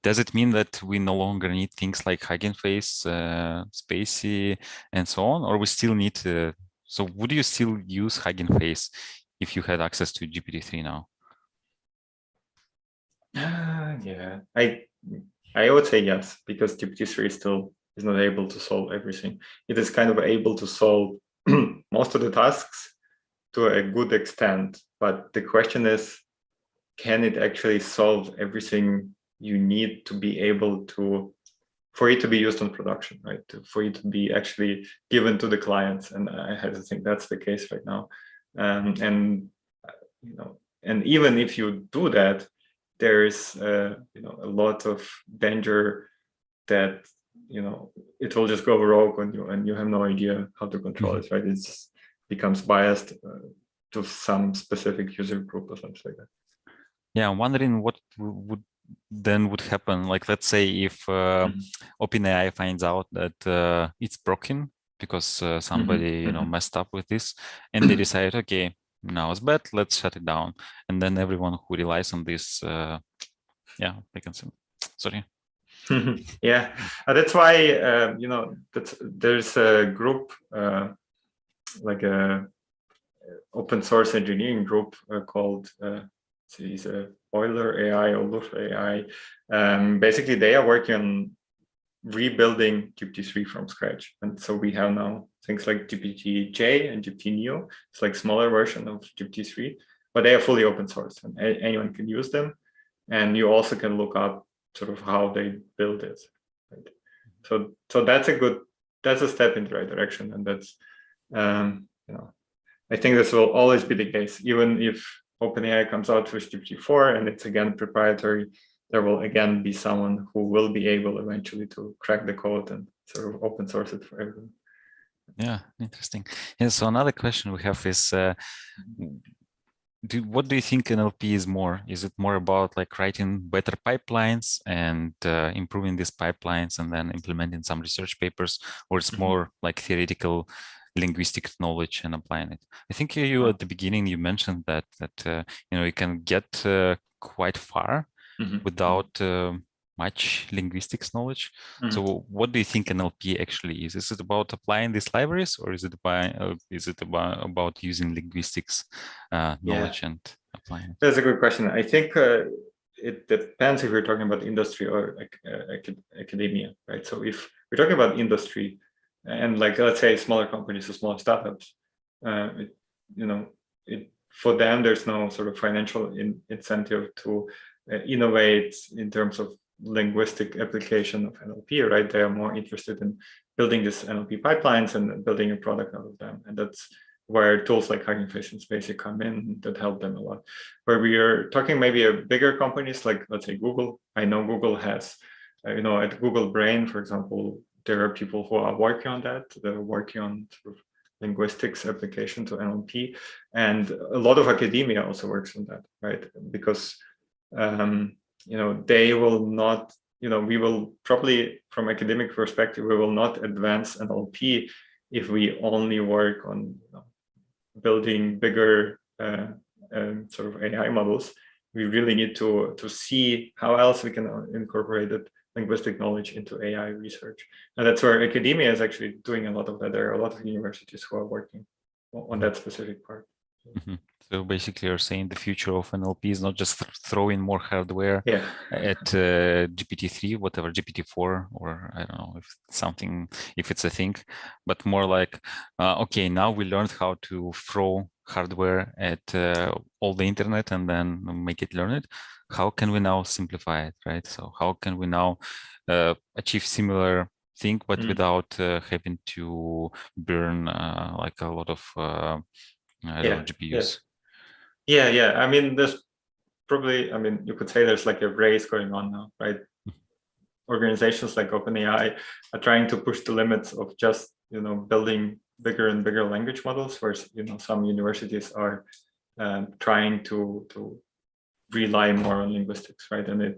Does it mean that we no longer need things like Hugging Face, Spacey, and so on, or we still need to? So would you still use Hugging Face if you had access to GPT-3 now? Yeah, I would say yes, because GPT-3 still is not able to solve everything. It is kind of able to solve most of the tasks to a good extent, but the question is, can it actually solve everything you need to be able to, for it to be used on production, right? For it to be actually given to the clients, and I have to think that's the case right now. And you know, and even if you do that, there is you know, a lot of danger that, you know, it will just go rogue on you, and you have no idea how to control it, right? It just becomes biased to some specific user group or something like that. Yeah, I'm wondering what would happen. Like, let's say if OpenAI finds out that it's broken because somebody you know messed up with this, and they decide, okay, now it's bad, let's shut it down, and then everyone who relies on this, yeah, they can say, sorry. Yeah, that's why you know, there's a group like a open source engineering group called it's Euler AI or Luft AI. Basically, they are working on rebuilding GPT-3 from scratch, and so we have now things like GPT-J and GPT-Neo. It's like smaller version of GPT-3, but they are fully open source, and anyone can use them. And you also can look up sort of how they build it. Right? So that's a step in the right direction, and that's you know, I think this will always be the case, even if OpenAI comes out with GPT-4 and it's again proprietary. There will again be someone who will be able eventually to crack the code and sort of open source it for everyone. Yeah, interesting. Yeah. So another question we have is, what do you think NLP is more? Is it more about like writing better pipelines and improving these pipelines and then implementing some research papers, or it's more like theoretical linguistic knowledge and applying it? I think you at the beginning you mentioned that you know, you can get quite far without much linguistics knowledge. So what do you think NLP actually is? Is it about applying these libraries, or is it about using linguistics knowledge and applying it? That's a good question. I think it depends if we're talking about industry or academia, right? So if we're talking about industry and like, let's say smaller companies or smaller startups, you know, for them, there's no sort of financial incentive to innovate in terms of linguistic application of NLP, right? They are more interested in building this NLP pipelines and building a product out of them. And that's where tools like Hugging Face and Spacey come in that help them a lot. Where we are talking maybe a bigger companies, like let's say Google. I know Google has, you know, at Google Brain, for example, there are people who are working on that. They're working on sort of linguistics application to NLP. And a lot of academia also works on that, right? Because you know, they will not, you know, we will probably, from academic perspective, we will not advance NLP if we only work on, you know, building bigger sort of AI models. we really need to see how else we can incorporate it, linguistic knowledge into AI research. And that's where academia is actually doing a lot of that. There are a lot of universities who are working on that specific part. Mm-hmm. So basically, you're saying the future of NLP is not just throwing more hardware at GPT-3, whatever, GPT-4, or I don't know if it's a thing, but more like, okay, now we learned how to throw hardware at all the internet and then make it learn it. How can we now simplify it, right? So how can we now achieve similar thing, but without having to burn like a lot of I don't know, GPUs. Yeah. I mean, there's probably, I mean, you could say there's like a race going on now, right? Organizations like OpenAI are trying to push the limits of just, building bigger and bigger language models, whereas, some universities are trying to rely more on linguistics, right? And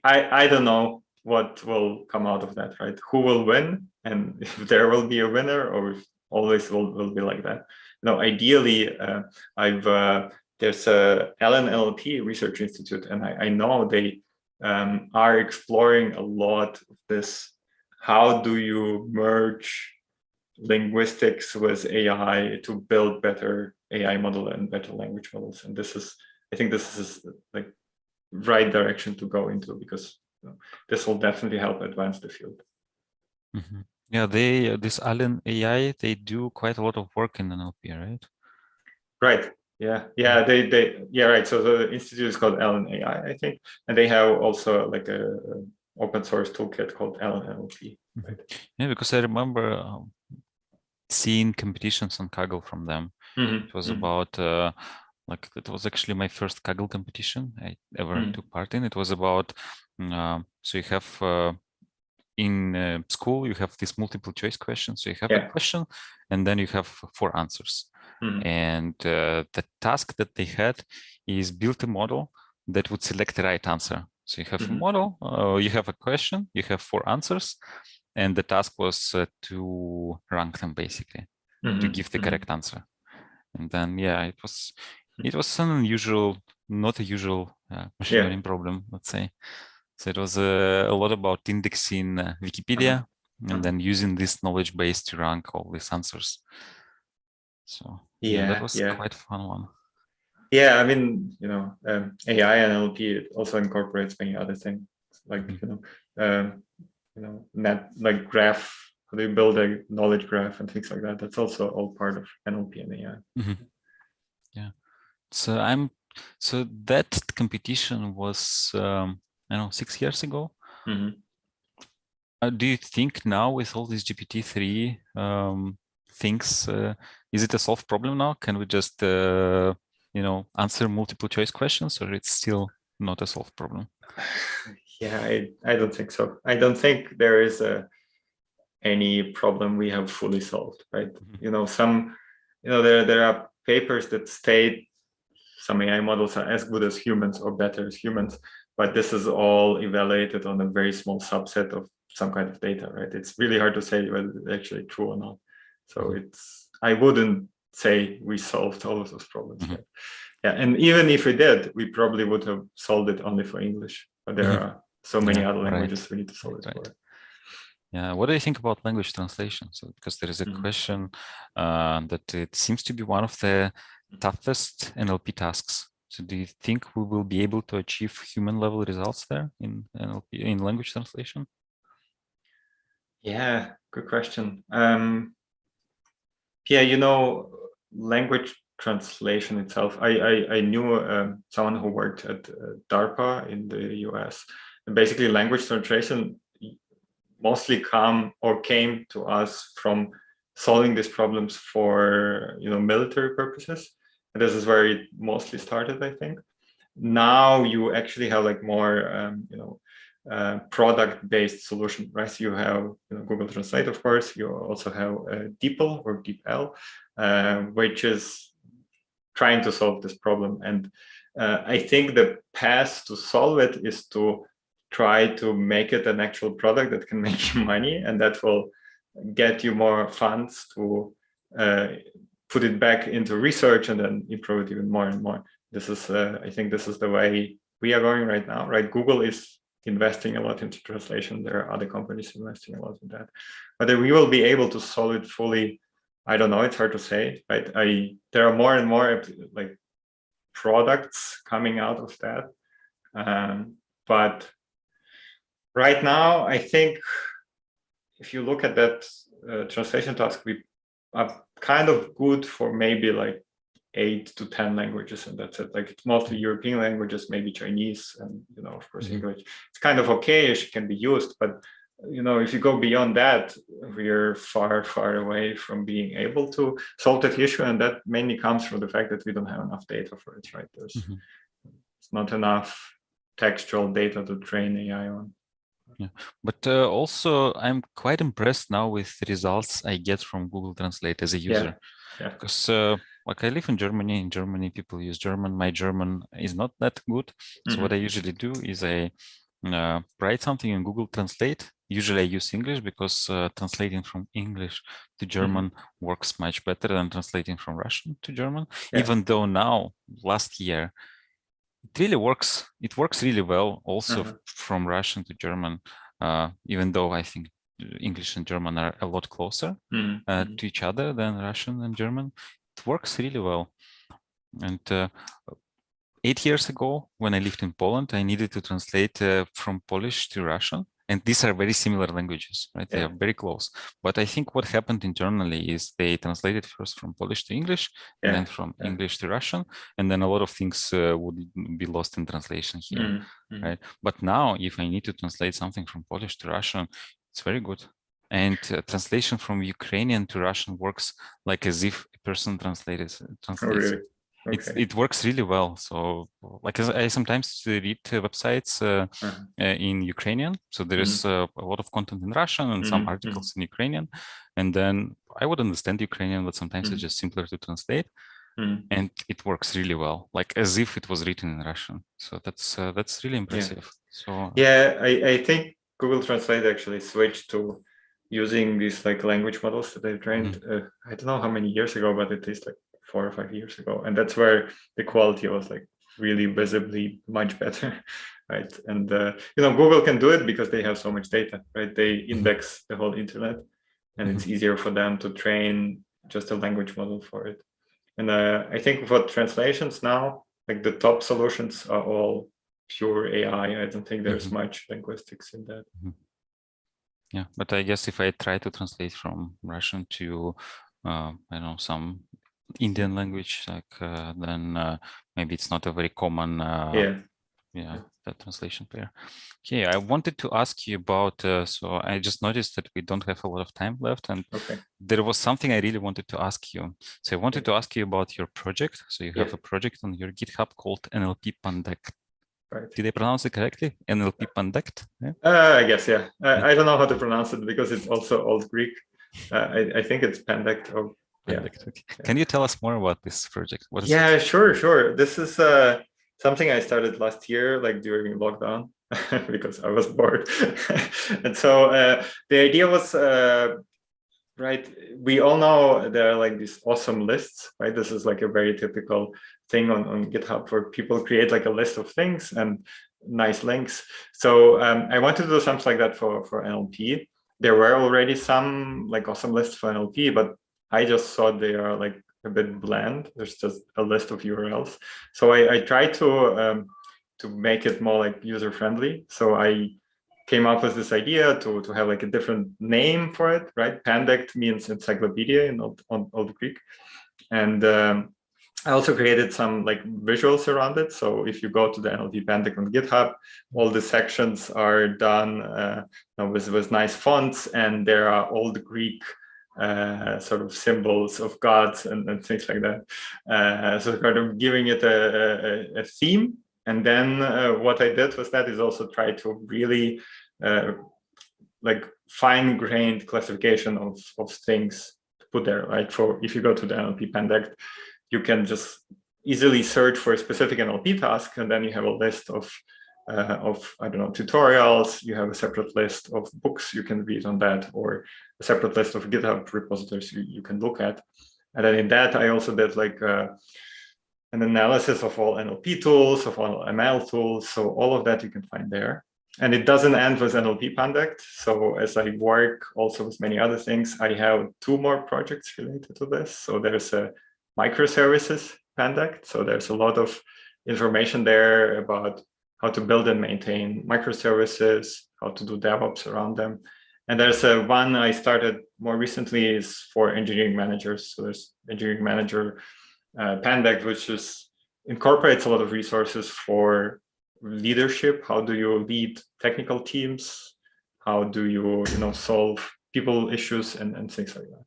I don't know what will come out of that, right? Who will win, and if there will be a winner, or if always will be like that. Ideally, there's a NLP Research Institute, and I know they are exploring a lot of this. How do you merge linguistics with AI to build better AI model and better language models? And I think this is like right direction to go into, because this will definitely help advance the field. Mm-hmm. Yeah, this Allen AI, they do quite a lot of work in NLP, right? Right. Yeah. Right. So the institute is called Allen AI, I think, and they have also like a open source toolkit called Allen NLP. Right? Yeah, because I remember seeing competitions on Kaggle from them. It was about like it was actually my first Kaggle competition I ever took part in. It was about so you have in school you have this multiple choice question. So you have a question, and then you have 4 answers. And the task that they had is build a model that would select the right answer. So you have a model, you have a question, you have 4 answers, and the task was to rank them basically, to give the correct answer. And then it was an unusual, not a usual machine learning problem, let's say. So it was a lot about indexing Wikipedia and then using this knowledge base to rank all these answers. So that was quite a fun one. Yeah, I mean, AI and NLP, it also incorporates many other things, like net, like graph. How do you build a knowledge graph and things like that? That's also all part of NLP and AI. Yeah. So that competition was I don't know, 6 years ago. Do you think now with all these GPT-3 things, is it a solved problem now? Can we just answer multiple choice questions, or it's still not a solved problem? Yeah, I don't think so. I don't think there is any problem we have fully solved, right? There are papers that state some AI models are as good as humans or better as humans, but this is all evaluated on a very small subset of some kind of data, right? It's really hard to say whether it's actually true or not. So I wouldn't say we solved all of those problems. Right? Yeah, and even if we did, we probably would have solved it only for English. But there are so many other languages we need to solve it for. Yeah, what do you think about language translation? So, because there is a question that it seems to be one of the toughest NLP tasks. So, do you think we will be able to achieve human level results there in NLP, in language translation? Yeah, good question. Language translation itself. I knew someone who worked at DARPA in the US, and basically language translation mostly came to us from solving these problems for military purposes, and this is where it mostly started, I think. Now you actually have like more product-based solution, right? So you have Google Translate, of course. You also have DeepL or DeepL, which is trying to solve this problem. And I think the path to solve it is to try to make it an actual product that can make you money, and that will get you more funds to put it back into research and then improve it even more and more. this is, I think this is the way we are going right now, right? Google is investing a lot into translation. There are other companies investing a lot in that. Whether we will be able to solve it fully, I don't know. It's hard to say, right? There are more and more like products coming out of that. But right now, I think if you look at that translation task, we are kind of good for maybe like 8 to 10 languages, and that's it. Like it's mostly European languages, maybe Chinese, and of course English. It's kind of okay-ish, can be used, but if you go beyond that, we're far, far away from being able to solve that issue, and that mainly comes from the fact that we don't have enough data for it, right? It's not enough textual data to train AI on. Yeah, but also I'm quite impressed now with the results I get from Google Translate as a user. Because like I live in Germany. In Germany, people use German. My German is not that good. So what I usually do is I write something in Google Translate. Usually I use English because translating from English to German works much better than translating from Russian to German. Even though now, last year, it really works. It works really well also from Russian to German, even though I think English and German are a lot closer to each other than Russian and German. It works really well. And 8 years ago, when I lived in Poland, I needed to translate from Polish to Russian. And these are very similar languages, right? They are very close. But I think what happened internally is they translated first from Polish to English, and then from English to Russian. And then a lot of things would be lost in translation here, right? But now, if I need to translate something from Polish to Russian, it's very good. And translation from Ukrainian to Russian works like as if a person translates. Oh, really? Okay. It works really well. So like I sometimes read websites in Ukrainian. So there is a lot of content in Russian and some articles in Ukrainian. And then I would understand Ukrainian, but sometimes it's just simpler to translate. And it works really well, like as if it was written in Russian. So that's really impressive. So I think Google Translate actually switched to using these like language models that they trained. I don't know how many years ago, but it is like 4 or 5 years ago, and that's where the quality was like really visibly much better, right? And Google can do it because they have so much data, right? They index the whole internet, and it's easier for them to train just a language model for it. And I think for translations now, like the top solutions are all pure AI. I don't think there's much linguistics in that. Yeah, but I guess if I try to translate from Russian to I don't know, some Indian language, like then maybe it's not a very common that translation pair. Okay, I wanted to ask you about so I just noticed that we don't have a lot of time left, and there was something I really wanted to ask you. So I wanted to ask you about your project. So you have a project on your GitHub called NLP Pandect. Right. Did I pronounce it correctly? NLP Pandect? I guess, I don't know how to pronounce it because it's also Old Greek. I think it's Pandect. Or Pandect. Okay. Can you tell us more about this project? What is it? Sure. This is something I started last year, like during lockdown, because I was bored. And so the idea was, right, we all know there are like these awesome lists, right? This is like a very typical thing on GitHub where people create like a list of things and nice links. So I wanted to do something like that for NLP. There were already some like awesome lists for NLP, but I just thought they are like a bit bland. There's just a list of URLs. So I tried to make it more like user-friendly. So I came up with this idea to have like a different name for it, right? Pandect means encyclopedia in Old Greek. And I also created some like visuals around it. So if you go to the NLP Pandect on GitHub, all the sections are done with nice fonts, and there are Old Greek sort of symbols of gods and things like that. So kind of giving it a theme. And then what I did was that is also try to really like fine-grained classification of things to put there, right? For if you go to the NLP Pandect, you can just easily search for a specific NLP task, and then you have a list of I don't know, tutorials. You have a separate list of books you can read on that, or a separate list of GitHub repositories you can look at. And then in that, I also did like an analysis of all NLP tools, of all ML tools. So all of that you can find there. And it doesn't end with NLP Pandect. So as I work also with many other things, I have 2 more projects related to this. So there's a microservices Pandect. So there's a lot of information there about how to build and maintain microservices, how to do DevOps around them. And there's one I started more recently is for engineering managers. So there's engineering manager Pandect, which incorporates a lot of resources for leadership. How do you lead technical teams? How do you solve people issues and things like that?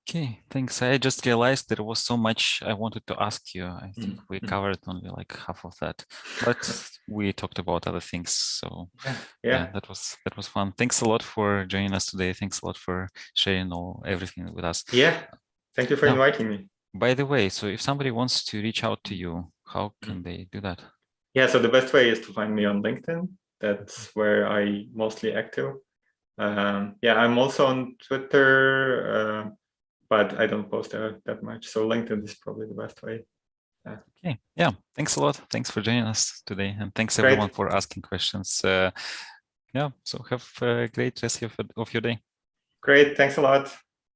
Okay, thanks. I just realized there was so much I wanted to ask you. I think we covered only like half of that, but we talked about other things. So yeah, that was fun. Thanks a lot for joining us today. Thanks a lot for sharing everything with us. Yeah, thank you for inviting me. By the way, so if somebody wants to reach out to you, how can they do that? Yeah, so the best way is to find me on LinkedIn. That's where I mostly active. Yeah, I'm also on Twitter, but I don't post there that much. So LinkedIn is probably the best way. Okay, yeah, thanks a lot. Thanks for joining us today. And thanks everyone for asking questions. Yeah, so have a great rest of your day. Great, thanks a lot.